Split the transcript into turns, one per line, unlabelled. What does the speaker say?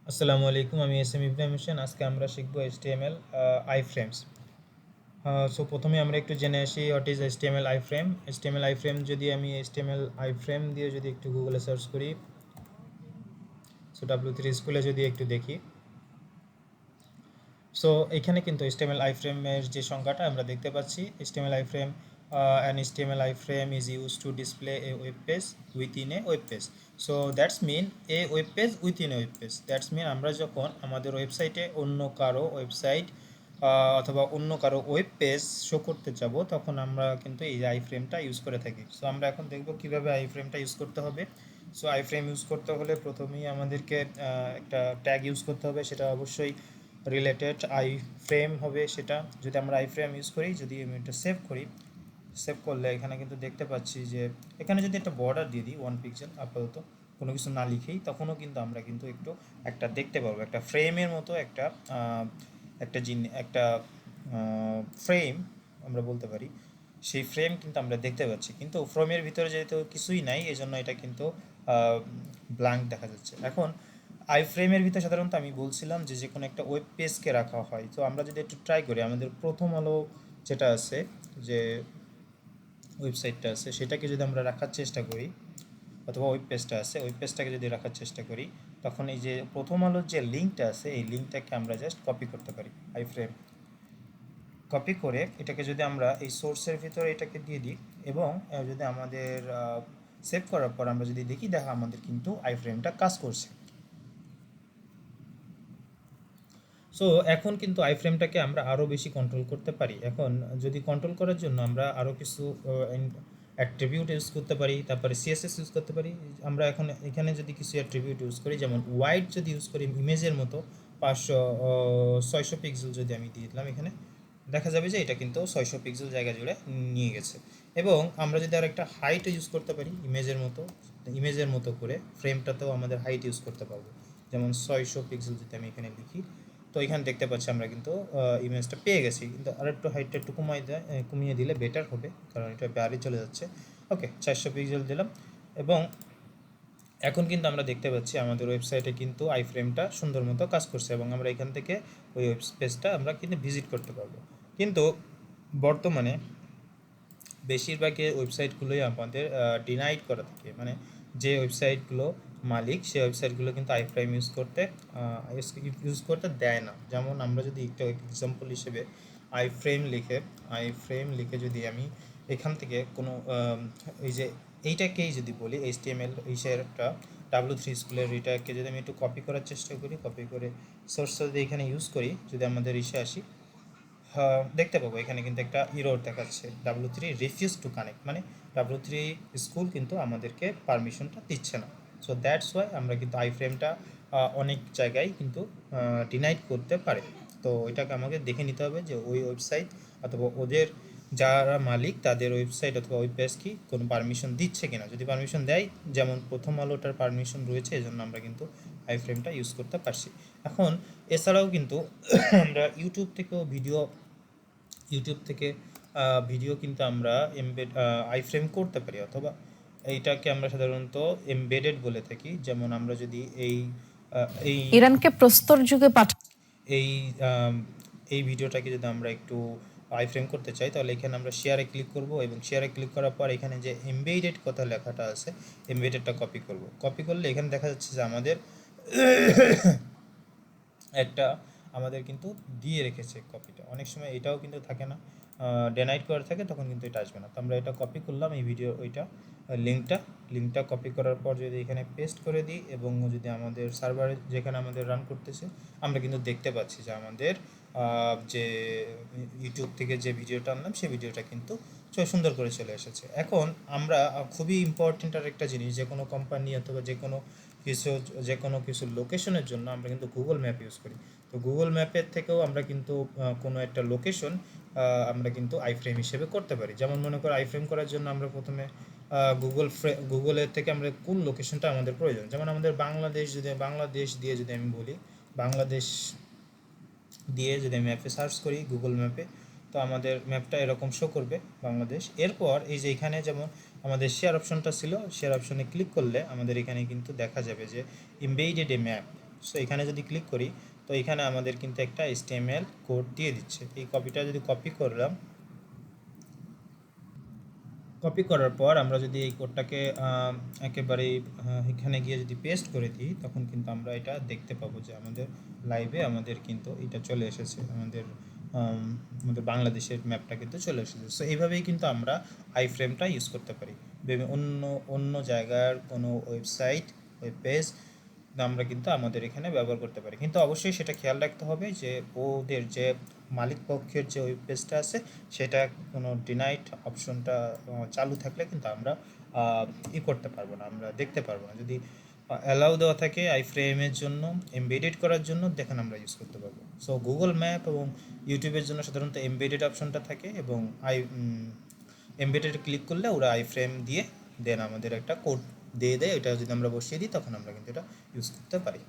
আসসালামু আলাইকুম, আমি এস এম ইব্রাহিম হোসেন। আজকে আমরা শিখবো HTML আইফ্রেমস। সো প্রথমে আমরা একটু জেনে আসি what is HTML iframe. HTML iframe যদি আমি HTML আইফ্রেম দিয়ে যদি একটু গুগলে সার্চ করি, সো W3 স্কুলে যদি একটু দেখি, সো এখানে কিন্তু HTML আইফ্রেমের যে সংখ্যাটা আমরা দেখতে পাচ্ছি, HTML iframe an HTML iframe is used to display a web page within a web page. So that's mean a web page within a web page. That's mean আমরা যখন আমাদের ওয়েবসাইটে অন্য কারো ওয়েবসাইট অথবা অন্য কারো ওয়েব পেজ শো করতে যাব, তখন আমরা কিন্তু এই আইফ্রেমটা ইউজ করে থাকি। সো আমরা এখন দেখব কিভাবে আইফ্রেমটা ইউজ করতে হবে। সো আইফ্রেম ইউজ করতে হলে প্রথমেই আমাদেরকে একটা ট্যাগ ইউজ করতে হবে, সেটা অবশ্যই রিলেটেড আই ফ্রেম হবে। সেটা যদি আমরা আই ফ্রেম ইউজ করি, যদি আমি এটা সেভ করি, সেভ করলে এখানে কিন্তু দেখতে পাচ্ছি যে এখানে যদি একটা বর্ডার দিয়ে দিই 1 পিক্সেল আপাতত, কোনো কিছু না লিখেই, তখনও কিন্তু আমরা কিন্তু একটু একটা দেখতে পারবো, একটা ফ্রেমের মতো একটা একটা ফ্রেম আমরা বলতে পারি। সেই ফ্রেম কিন্তু আমরা দেখতে পাচ্ছি, কিন্তু ফ্রেমের ভিতরে যেহেতু কিছুই নাই, এই জন্য এটা কিন্তু ব্ল্যাঙ্ক দেখা যাচ্ছে। এখন আই ফ্রেমের ভিতরে সাধারণত আমি বলছিলাম যে যে কোনো একটা ওয়েব পেজকে রাখা হয়। তো আমরা যদি একটু ট্রাই করি, আমাদের প্রথম আলো যেটা আছে, যে ওয়েবসাইটটা আছে, সেটাকে যদি আমরা রাখার চেষ্টা করি, অথবা ওয়েব পেজটা আছে, ওয়েব পেজটাকে যদি রাখার চেষ্টা করি, তখন এই যে প্রথম আলোর যে লিঙ্কটা আছে, এই লিঙ্কটাকে আমরা জাস্ট কপি করতে পারি। আই ফ্রেম কপি করে এটাকে যদি আমরা এই সোর্সের ভিতরে এটাকে দিয়ে দিই, এবং যদি আমাদের সেভ করার পর আমরা যদি দেখি, দেখা আমাদের কিন্তু আই ফ্রেমটা কাজ করছে। সো এখন কিন্তু আই ফ্রেমটাকে আমরা আরও বেশি কন্ট্রোল করতে পারি। এখন যদি কন্ট্রোল করার জন্য আমরা আরও কিছু অ্যাট্রিবিউট ইউজ করতে পারি, তারপরে সিএসএস ইউজ করতে পারি। আমরা এখন এখানে যদি কিছু অ্যাট্রিবিউট ইউজ করি, যেমন ওয়াইড যদি ইউজ করি ইমেজের মতো, 600 পিক্সেল যদি আমি দিয়ে দিলাম, এখানে দেখা যাবে যে এটা কিন্তু 600 পিক্সেল জায়গা জুড়ে নিয়ে গেছে। এবং আমরা যদি আর একটা হাইট ইউজ করতে পারি ইমেজের মতো করে, ফ্রেমটাতেও আমাদের হাইট ইউজ করতে পারবো। যেমন 600 পিক্সেল যদি আমি এখানে লিখি, তো এখানে দেখতে পাচ্ছি আমরা কিন্তু ইমেজটা পেয়ে গেছি। কিন্তু আর একটু হাইটটা একটু কমিয়ে দিলে বেটার হবে, কারণ এটা বাইরে চলে যাচ্ছে। ওকে, 400 পিক্সেল দিলাম, এবং এখন কিন্তু আমরা দেখতে পাচ্ছি আমাদের ওয়েবসাইটে কিন্তু আই ফ্রেমটা সুন্দর মতো কাজ করছে, এবং আমরা এখান থেকে ওই ওয়েব পেজটা আমরা কিন্তু ভিজিট করতে পারবো। কিন্তু বর্তমানে বেশিরভাগই ওয়েবসাইটগুলোই আমাদের ডিনাইড করা থাকে, মানে যে ওয়েবসাইটগুলো মালিক, সেই ওয়েবসাইটগুলো কিন্তু আইফ্রেম ইউজ করতে দেয় না। যেমন আমরা যদি একটা এক্সাম্পল হিসেবে আইফ্রেম লিখে যদি আমি এখান থেকে কোনো এই যে এইটাকেই যদি বলি HTML, এই একটা W3 স্কুলের এটাকে যদি আমি একটু কপি করার চেষ্টা করি, কপি করে সোর্সটা যদি এখানে ইউজ করি, যদি আমাদের আসি, দেখতে পাবো এখানে কিন্তু একটা ইরর দেখাচ্ছে, W3 রিফিউজ টু কানেক্ট, মানে W3 স্কুল কিন্তু আমাদেরকে পারমিশনটা দিচ্ছে না। সো দ্যাটস ওয়াই আমরা কিন্তু আই ফ্রেমটা অনেক জায়গায় কিন্তু ডিনাইড করতে পারে। তো ওইটাকে আমাকে দেখে নিতে হবে যে ওই ওয়েবসাইট অথবা ওদের যারা মালিক, তাদের ওয়েবসাইট অথবা ওয়েব পেজ কি কোনো পারমিশন দিচ্ছে কিনা। যদি পারমিশন দেয়, যেমন প্রথম আলোটার পারমিশন রয়েছে, এই জন্য আমরা কিন্তু আই ফ্রেমটা ইউজ করতে পারছি। এখন এছাড়াও কিন্তু আমরা ইউটিউব থেকে ভিডিও কিন্তু আমরা আইফ্রেম করতে পারি, অথবা এইটাকে আমরা সাধারণত এমবেডেড বলে থাকি। যেমন আমরা যদি এই এই
ইরানকে প্রস্তর যুগে
এই এই ভিডিওটাকে যদি আমরা একটু আইফ্রেম করতে চাই, তাহলে এখানে আমরা শেয়ারে ক্লিক করব, এবং শেয়ারে ক্লিক করার পর এখানে যে এমবেডেড কথা লেখাটা আছে, এমবেডেডটা কপি করব। কপি করলে এখানে দেখা যাচ্ছে যে আমাদের একটা আমাদের কিন্তু দিয়ে রেখেছে কপিটা। অনেক সময় এটাও কিন্তু থাকে না, ডেনাইট করা থাকে, তখন কিন্তু এটা আসবে না। তো আমরা এটা কপি করলাম, এই ভিডিও ওইটা লিঙ্কটা কপি করার পর যদি এখানে পেস্ট করে দিই, এবং যদি আমাদের সার্ভারে যেখানে আমাদের রান করতেছে, আমরা কিন্তু দেখতে পাচ্ছি যে আমাদের যে ইউটিউব থেকে যে ভিডিওটা আনলাম, সেই ভিডিওটা কিন্তু সুন্দর করে চলে এসেছে। এখন আমরা খুবই ইম্পর্টেন্ট আর একটা জিনিস, যে কোনো কোম্পানি অথবা যে কোনো কিছু লোকেশনের জন্য আমরা কিন্তু গুগল ম্যাপ ইউজ করি। তো গুগল ম্যাপের থেকেও আমরা কিন্তু কোনো একটা লোকেশন আমরা কিন্তু আইফ্রেম হিসেবে করতে পারি। যেমন মনে করো, আইফ্রেম করার জন্য আমরা প্রথমে গুগলের থেকে আমরা কোন লোকেশনটা আমাদের প্রয়োজন, যেমন আমাদের বাংলাদেশ দিয়ে যদি আমি বলি, বাংলাদেশ দিয়ে যদি আমি ম্যাপে সার্চ করি গুগল ম্যাপে, তো আমাদের ম্যাপটা এরকম শো করবে, বাংলাদেশ। এরপর এই যে এখানে যেমন আমাদের শেয়ার অপশনটা ছিল, শেয়ার অপশনে ক্লিক করলে আমাদের এখানে কিন্তু দেখা যাবে যে এমবেডেড এ ম্যাপ। সো এখানে যদি ক্লিক করি তো এখানে আমাদের কিন্তু একটা HTML কোড দিয়ে দিচ্ছে। এই কপিটা যদি কপি করলাম, কপি করার পর আমরা যদি এই কোডটাকে একেবারেই এখানে গিয়ে যদি পেস্ট করে দিই, তখন কিন্তু আমরা এটা দেখতে পাবো যে আমাদের লাইভে আমাদের কিন্তু এটা চলে এসেছে, আমাদের বাংলাদেশের ম্যাপটা কিন্তু চলে এসেছে। সো এইভাবেই কিন্তু আমরা আই ফ্রেমটা ইউজ করতে পারি। অন্য অন্য জায়গার কোনো ওয়েবসাইট, ওয়েব পেজ আমরা কিন্তু আমাদের এখানে ব্যবহার করতে পারি, কিন্তু অবশ্যই সেটা খেয়াল রাখতে হবে যে ওদের যে মালিক পক্ষের যে ওয়েব পেজটা আছে সেটা কোনো ডিনাইড অপশনটা চালু থাকলে কিন্তু আমরা করতে পারবো না, আমরা দেখতে পারবো না। যদি অ্যালাউ দেওয়া থাকে আই ফ্রেমের জন্য, এমবেডেড করার জন্য, দেখেন আমরা ইউজ করতে পারবো। সো গুগল ম্যাপ এবং ইউটিউবের জন্য সাধারণত এমবেডেড অপশনটা থাকে, এবং এমবেডেড ক্লিক করলে ওরা আই ফ্রেম দিয়ে দেন আমাদের একটা কোড দিয়ে দেয়, এটা যদি আমরা বসিয়ে দিই তখন আমরা কিন্তু এটা ইউজ করতে পারি।